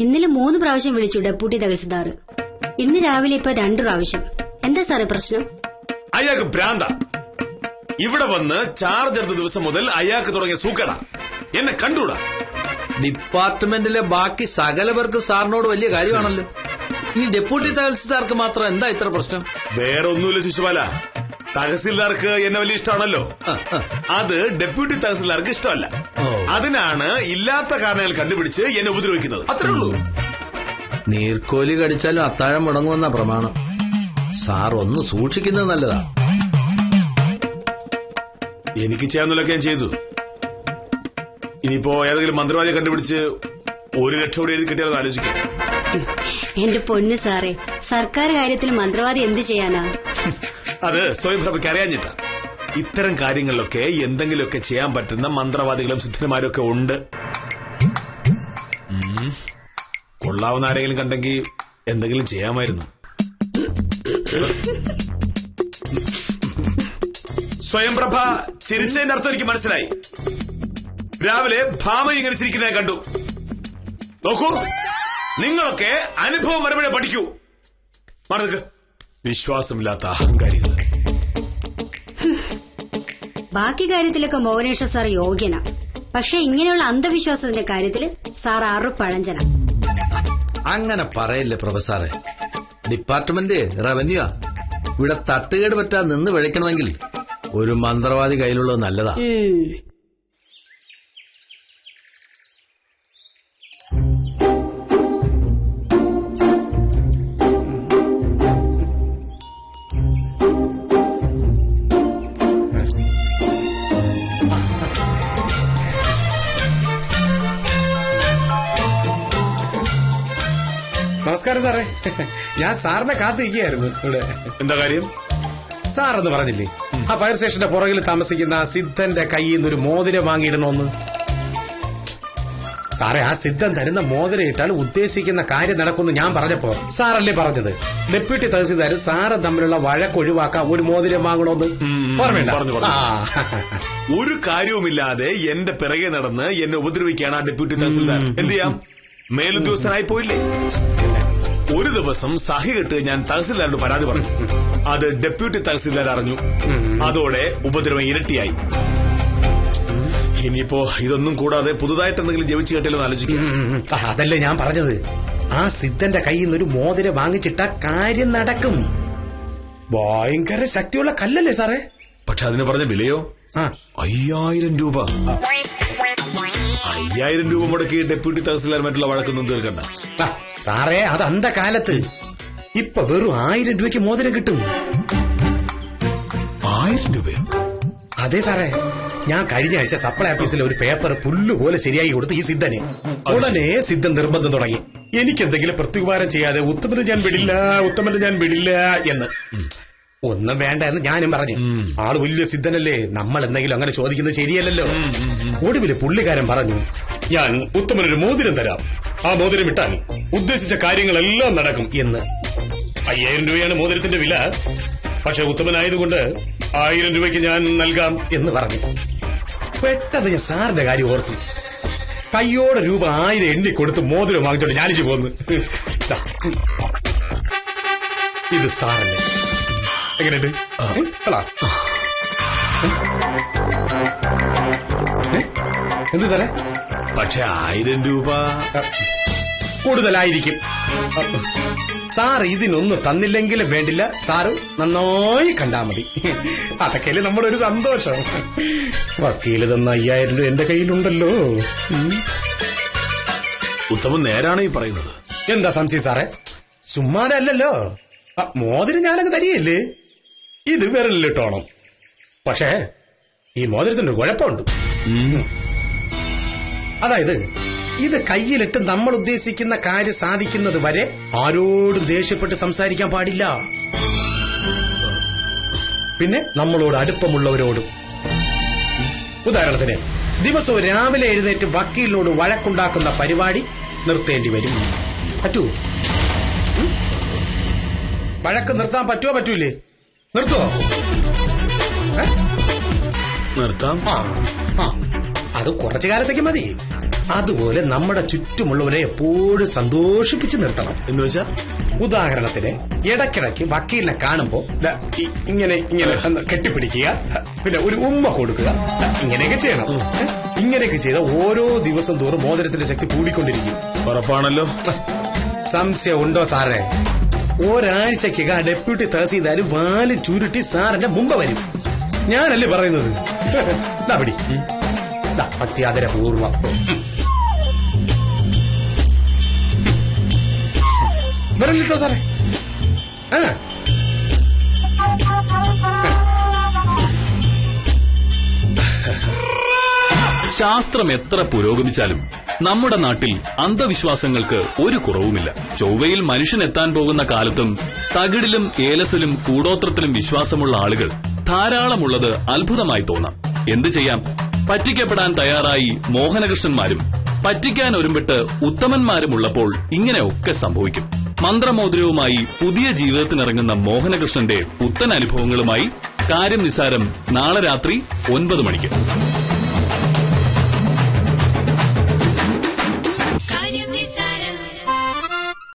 ഇന്നലെ 3 പ്രാവശ്യം വിളിച്ചു ഡെപ്യൂട്ടി തഹസിൽദാർ. ഇന്ന് രാവിലെ ഇപ്പൊ 2 പ്രാവശ്യം. എന്താ സാറേ പ്രശ്നം? അയാൾക്ക് ഭ്രാന്ത. ഇവിടെ വന്ന് ചാർജ് എടുത്ത ദിവസം മുതൽ അയാൾക്ക് തുടങ്ങിയ സൂക്കട. എന്നെ കണ്ടൂടാ. ഡിപ്പാർട്ട്മെന്റിലെ ബാക്കി സകല പേർക്ക് സാറിനോട് വലിയ കാര്യമാണല്ലോ. ഈ ഡെപ്യൂട്ടി തഹസിൽദാർക്ക് മാത്രം എന്താ ഇത്ര പ്രശ്നം? വേറെ ഒന്നുമില്ല ശിശുപാല. തഹസിൽദാർക്ക് എന്നെ വലിയ ഇഷ്ടമാണല്ലോ. അത് ഡെപ്യൂട്ടി തഹസിൽദാർക്ക് ഇഷ്ടമല്ല. അതിനാണ് ഇല്ലാത്ത കാരണങ്ങൾ കണ്ടുപിടിച്ച് എന്നെ ഉപദ്രവിക്കുന്നത്. അത്രേ ഉള്ളൂ. നീർക്കോലി കടിച്ചാലും അത്താഴം മുടങ്ങുമെന്ന പ്രമാണം. സാർ ഒന്ന് സൂക്ഷിക്കുന്നത് നല്ലതാ. എനിക്ക് ചെയ്യാവുന്നതൊക്കെ ഞാൻ ചെയ്തു. ഇനിയിപ്പോ ഏതെങ്കിലും മന്ത്രവാദിയെ കണ്ടുപിടിച്ച് 1 ലക്ഷം കൂടി എഴുതി കിട്ടിയാലും ആലോചിക്കാം. എന്റെ പൊന്നു സാറേ, സർക്കാർ കാര്യത്തിൽ മന്ത്രവാദി എന്ത് ചെയ്യാനാ? അത് സ്വയം പ്രഭയ്ക്ക് അറിയാഞ്ഞിട്ടാ. ഇത്തരം കാര്യങ്ങളിലൊക്കെ എന്തെങ്കിലുമൊക്കെ ചെയ്യാൻ പറ്റുന്ന മന്ത്രവാദികളും സിദ്ധന്മാരും ഒക്കെ ഉണ്ട്. കൊള്ളാവുന്ന ആരെങ്കിലും കണ്ടെങ്കിൽ എന്തെങ്കിലും ചെയ്യാമായിരുന്നു. സ്വയം പ്രഭ ചിരിച്ചതിന്റെ അർത്ഥം എനിക്ക് മനസ്സിലായി. രാവിലെ ഭാമ ഇങ്ങനെ ചിരിക്കുന്നത് കണ്ടു. നോക്കൂ, നിങ്ങളൊക്കെ അനുഭവം വരുമ്പോഴേ പഠിക്കൂ. മറക്ക്, വിശ്വാസമില്ലാത്ത അഹങ്കാരികൾ. ബാക്കി കാര്യത്തിലൊക്കെ മോഹനേശ്വർ സാർ യോഗ്യനാ. പക്ഷെ ഇങ്ങനെയുള്ള അന്ധവിശ്വാസത്തിന്റെ കാര്യത്തിൽ സാർ 6 പഴഞ്ചന. അങ്ങനെ പറയില്ലേ പ്രൊഫസറെ. Department revenue. ഇവിടെ തട്ടുകേട് പറ്റാതെ നിന്ന് വിളിക്കണമെങ്കിൽ ഒരു മന്ത്രവാദി കയ്യിലുള്ളത് നല്ലതാ. നമസ്കാരം സാറേ. ഞാൻ സാറിനെ കാത്തിരിക്കുകയായിരുന്നു. ഇവിടെ എന്താ കാര്യം? സാറെന്ന് പറഞ്ഞില്ലേ ആ ഫയർ സ്റ്റേഷന്റെ പുറകിൽ താമസിക്കുന്ന സിദ്ധന്റെ കയ്യിൽ നിന്നൊരു മോതിരം വാങ്ങിയിടണമെന്ന്? സാറേ, ആ സിദ്ധൻ തരുന്ന മോതിരം ഇട്ടാൽ ഉദ്ദേശിക്കുന്ന കാര്യം നടക്കുമെന്ന് ഞാൻ പറഞ്ഞപ്പോ സാറല്ലേ പറഞ്ഞത് ഡെപ്യൂട്ടി തഹസിൽദാർ സാറ് തമ്മിലുള്ള വഴക്കൊഴിവാക്കാൻ ഒരു മോതിരം വാങ്ങണമെന്ന്? പറഞ്ഞു. ഒരു കാര്യവുമില്ലാതെ എന്റെ പിറകെ നടന്ന് എന്നെ ഉപദ്രവിക്കുകയാണ് ആ ഡെപ്യൂട്ടി തഹസിൽദാർ. എന്ത് ചെയ്യാം? മേലുദ്യോഗസ്ഥനായി പോയില്ലേ? ഒരു ദിവസം സഹി കെട്ട് ഞാൻ തഹസിൽദാരോട് പരാതി പറഞ്ഞു. അത് ഡെപ്യൂട്ടി തഹസിൽദാർ അറിഞ്ഞു. അതോടെ ഉപദ്രവം ഇരട്ടിയായി. ഇനിയിപ്പോ ഇതൊന്നും കൂടാതെ പുതുതായിട്ട് എന്തെങ്കിലും ജപിച്ചു കേട്ടില്ലെന്ന് ആലോചിക്കും. അതല്ലേ ഞാൻ പറഞ്ഞത്. ആ സിദ്ധന്റെ കയ്യിൽ നിന്നൊരു മോതിരം വാങ്ങിച്ചിട്ട കാര്യം നടക്കും. ഭയങ്കര ശക്തിയുള്ള കല്ലല്ലേ സാറേ? പക്ഷെ അതിന് പറഞ്ഞ വിലയോ 5000 രൂപ. 5000 രൂപ മുടക്കി ഡെപ്യൂട്ടി തഹസിൽദാർ മറ്റുള്ള വഴക്കൊന്നും തീർക്കണ്ട സാറേ. അത് അന്ധകാലത്ത്. ഇപ്പൊ വെറും 1000 രൂപയ്ക്ക് മോതിരം കിട്ടും. 1000 രൂപയോ? അതെ സാറേ. ഞാൻ കഴിഞ്ഞ ആഴ്ച സപ്ലൈ ഓഫീസിൽ ഒരു പേപ്പർ പുല്ലുപോലെ ശരിയാക്കി കൊടുത്ത് ഈ സിദ്ധനെ. ഉടനെ സിദ്ധൻ നിർബന്ധം തുടങ്ങി, എനിക്കെന്തെങ്കിലും പ്രത്യുപകാരം ചെയ്യാതെ ഉത്തമന് ഞാൻ വിടില്ല എന്ന്. ഒന്നും വേണ്ട എന്ന് ഞാനും പറഞ്ഞു. ആള് വലിയ സിദ്ധനല്ലേ, നമ്മൾ എന്തെങ്കിലും അങ്ങനെ ചോദിക്കുന്നത് ശരിയല്ലല്ലോ. ഒടുവില് പുള്ളിക്കാരൻ പറഞ്ഞു, ഞാൻ ഉത്തമനൊരു മോതിരം തരാം, ആ മോതിരം ഇട്ടാൽ ഉദ്ദേശിച്ച കാര്യങ്ങളെല്ലാം നടക്കും എന്ന്. 5000 രൂപയാണ് മോതിരത്തിന്റെ വില. പക്ഷെ ഉത്തമനായതുകൊണ്ട് 1000 രൂപയ്ക്ക് ഞാൻ നൽകാം എന്ന് പറഞ്ഞു. പെട്ടെന്ന് ഞാൻ സാറിന്റെ കാര്യം ഓർത്തു. കയ്യോടെ രൂപ 1000 എണ്ണി കൊടുത്ത് മോതിരം വാങ്ങിച്ചോണ്ട് ഞാനിച്ച് പോന്നു. ഇത് സാറല്ലേ? എങ്ങനെയുണ്ട്? എന്ത് സാറേ? പക്ഷെ 1000 രൂപ കൂടുതലായിരിക്കും. സാറ് ഇതിനൊന്നും തന്നില്ലെങ്കിലും വേണ്ടില്ല, സാറ് നന്നായി കണ്ടാ മതി. അതൊക്കെയല്ലേ നമ്മുടെ ഒരു സന്തോഷം. വക്കീല് തന്ന 5000 രൂപ എന്റെ കയ്യിലുണ്ടല്ലോ. ഉത്തമൻ നേരാണ് ഈ പറയുന്നത്. എന്താ സംശയം സാറേ? ചുമ്മാതെ അല്ലല്ലോ. മോതിരം ഞാനങ്ങ് തരികയല്ലേ. ഇത് വിരലിലിട്ടോണം. പക്ഷേ ഈ മോതിരത്തിന്റെ കുഴപ്പമുണ്ട്. അതായത് ഇത് കയ്യിലിട്ട് നമ്മൾ ഉദ്ദേശിക്കുന്ന കാര്യം സാധിക്കുന്നത് വരെ ആരോടും ദേഷ്യപ്പെട്ട് സംസാരിക്കാൻ പാടില്ല. പിന്നെ നമ്മളോട് അടുപ്പമുള്ളവരോടും. ഉദാഹരണത്തിന് ദിവസവും രാവിലെ എഴുന്നേറ്റ് വക്കീലിനോട് വഴക്കുണ്ടാക്കുന്ന പരിപാടി നിർത്തേണ്ടി വരും. പറ്റൂ? വഴക്ക് നിർത്താൻ പറ്റുമോ പറ്റൂലേ? നിർത്തുവോ? നിർത്താം. അത് കുറച്ചു കാലത്തേക്ക് മതി. അതുപോലെ നമ്മുടെ ചുറ്റുമുള്ളവരെ എപ്പോഴും സന്തോഷിപ്പിച്ച് നിർത്തണം. എന്ന് വെച്ചാ ഉദാഹരണത്തിന് ഇടയ്ക്കിടയ്ക്ക് വക്കീലിനെ കാണുമ്പോ ഇങ്ങനെ കെട്ടിപ്പിടിക്കുക, പിന്നെ ഒരു ഉമ്മ കൊടുക്കുക, ഇങ്ങനെയൊക്കെ ചെയ്യണം. ഇങ്ങനെയൊക്കെ ചെയ്ത ഓരോ ദിവസം തോറും മോതിരത്തിന്റെ ശക്തി കൂടിക്കൊണ്ടിരിക്കും. ഉറപ്പാണല്ലോ. സംശയം ഉണ്ടോ സാറേ? ഒരാഴ്ചക്ക് ഡെപ്യൂട്ടി തഹസീൽദാർ വാല് ചുരുട്ടി സാറിന്റെ മുമ്പ് വരും. ഞാനല്ലേ പറയുന്നത്. പിടി അത്യാദരപൂർവം. വരല്ലോ സാറേ. ശാസ്ത്രം എത്ര പുരോഗമിച്ചാലും നമ്മുടെ നാട്ടിൽ അന്ധവിശ്വാസങ്ങൾക്ക് ഒരു കുറവുമില്ല. ചൊവ്വയിൽ മനുഷ്യൻ എത്താൻ പോകുന്ന കാലത്തും തകിടിലും ഏലസിലും കൂടോത്രത്തിലും വിശ്വാസമുള്ള ആളുകൾ ധാരാളമുള്ളത് അത്ഭുതമായി തോന്നാം. എന്തു ചെയ്യാം, പറ്റിക്കപ്പെടാൻ തയ്യാറായി മോഹനകൃഷ്ണന്മാരും പറ്റിക്കാൻ ഒരുമ്പിട്ട് ഉത്തമന്മാരുമുള്ളപ്പോൾ ഇങ്ങനെയൊക്കെ സംഭവിക്കും. മന്ത്രമോതിരവുമായി പുതിയ ജീവിതത്തിനിറങ്ങുന്ന മോഹനകൃഷ്ണന്റെ പുത്തൻ അനുഭവങ്ങളുമായി കാര്യം നിസാരം നാളെ രാത്രി 9 മണിക്ക്. കാര്യം നിസാരം.